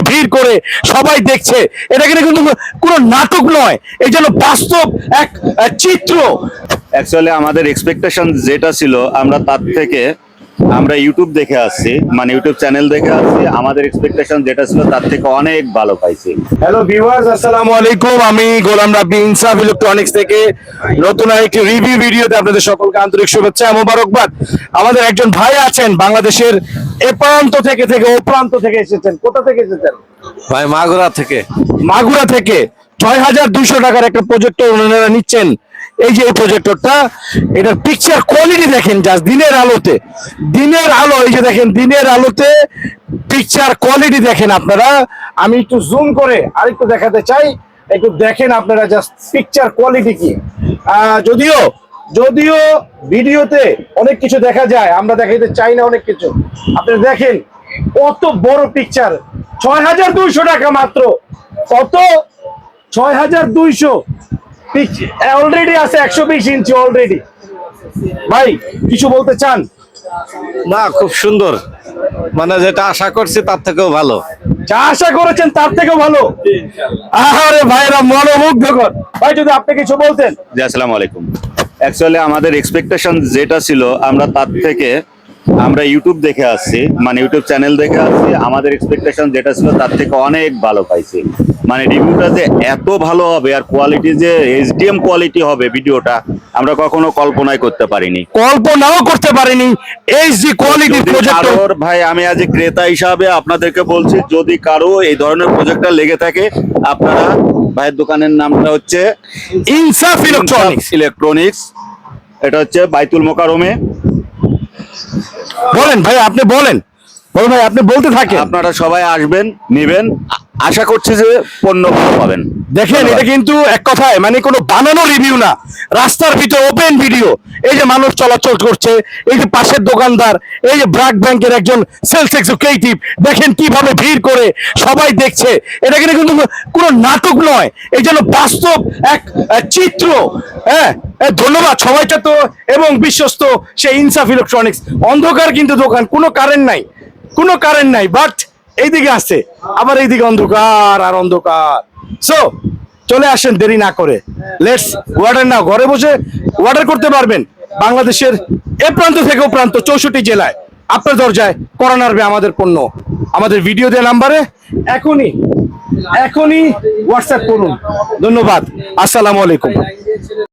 ভিড় করে সবাই দেখছে, এটা কিন্তু কোনো নাটক নয়, এই জন্য বাস্তব এক চিত্র। অ্যাকচুয়ালি আমাদের এক্সপেকটেশন যেটা ছিল আমরা তার থেকে আমরা ইউটিউব দেখে আসছি, মানে ইউটিউব চ্যানেল দেখে আসছি, আমাদের এক্সপেকটেশন যেটা ছিল তার থেকে অনেক ভালো পাইছি। হ্যালো ভিউয়ার্স, আসসালামু আলাইকুম। আমি গোলাম রাব্বি ইনসাফ ইলেকট্রনিক্স থেকে নতুন আরেকটি রিভিউ ভিডিওতে আপনাদের সকলকে আন্তরিক শুভেচ্ছা এবং মোবারকবাদ। আমাদের একজন ভাই আছেন বাংলাদেশের এ প্রান্ত থেকে ও প্রান্ত থেকে এসেছেন। কোথা থেকে এসেছেন ভাই? মাগুরা থেকে। মাগুরা থেকে ৬,২০০ টাকার একটা প্রজেক্টর ওনারা নিচ্ছেন। এই যে এই প্রজেক্টরটা, এটার পিকচার কোয়ালিটি দেখেন, জাস্ট দিনের আলোতে, দিনের আলো, এই যে দেখেন দিনের আলোতে পিকচার কোয়ালিটি দেখেন আপনারা। আমি একটু জুম করে আরেকটু দেখাতে চাই, একটু দেখেন আপনারা জাস্ট পিকচার কোয়ালিটি কি। যদিও ভিডিওতে অনেক কিছু দেখা যায়, আমরা দেখাইতে চাই না অনেক কিছু। আপনারা দেখেন কত বড় পিকচার, ৬,২০০ টাকা মাত্র। কত? ৬,২০০। অলরেডি আছে ১২০ ইঞ্চি অলরেডি। ভাই কিছু বলতে চান? না, খুব সুন্দর, মানে যেটা আশা করছি তার থেকেও ভালো। যা আশা করেছেন তার থেকেও ভালো। আরে ভাইরা মনোমুগ্ধকর। ভাই যদি আপনি কিছু বলতেন। জি, আসসালামু আলাইকুম। অ্যাকচুয়ালি আমাদের এক্সপেকটেশন যেটা ছিল আমরা তার থেকে আমরা ইউটিউব দেখে আসছি, মানে ইউটিউব চ্যানেল দেখে আসছি, আমাদের এক্সপেকটেশন যেটা ছিল তার থেকে অনেক ভালো পাইছি। মানে রিভিউটা যে এত ভালো হবে আর কোয়ালিটি যে এইচডিএম কোয়ালিটি হবে ভিডিওটা আমরা কখনো কল্পনাই করতে পারিনি, কল্পনাও করতে পারিনি। এইচডি কোয়ালিটির প্রজেক্টর। ভাই আমি আজ ক্রেতা হিসাবে আপনাদেরকে বলছি, যদি কারো এই ধরনের প্রজেক্টটা লেগে থাকে, আপনারা ভাইয়ের দোকানের নামটা হচ্ছে ইনসাফ ইলেকট্রনিক্স, এটা হচ্ছে বাইতুল মোকাররমে। বলেন ভাই, আপনি বলেন ভাই, আপনি বলতে থাকেন। আপনারা সবাই আসবেন, নেবেন, আশা করছি যে পণ্য ভালো পাবেন। দেখেন এটা কিন্তু এক কথায় মানে কোনো বানানো রিভিউ না, রাস্তার ভিতর ওপেন ভিডিও। এই যে মানুষ চলাচল করছে, এই যে পাশের দোকানদার, এই যে ব্র্যাক ব্যাংকের একজন সেলস এক্সিকিউটিভ, দেখেন কিভাবে ভিড় করে সবাই দেখছে, এটা কিন্তু কোনো নাটক নয়, এই জন্য বাস্তব এক চিত্র। হ্যাঁ, ধন্যবাদ সবাইটা তো, এবং বিশ্বস্ত সেই ইনসাফ ইলেকট্রনিক্স। অন্ধকার কিন্তু দোকান, কোনো কারেন্ট নাই, বাট এইদিকে আছে, আবার এইদিকে অন্ধকার আর অন্ধকার। সো চলে আসেন দেরি না করে, লেটস অর্ডার নাও। ঘরে বসে অর্ডার করতে পারবেন বাংলাদেশের এ প্রান্ত থেকে ও প্রান্ত, 64 জেলায় আপনার দরজায় করানো আসবে আমাদের পণ্য। আমাদের ভিডিও দেওয়া নাম্বারে এখনই হোয়াটসঅ্যাপ করুন। ধন্যবাদ, আসসালামু আলাইকুম।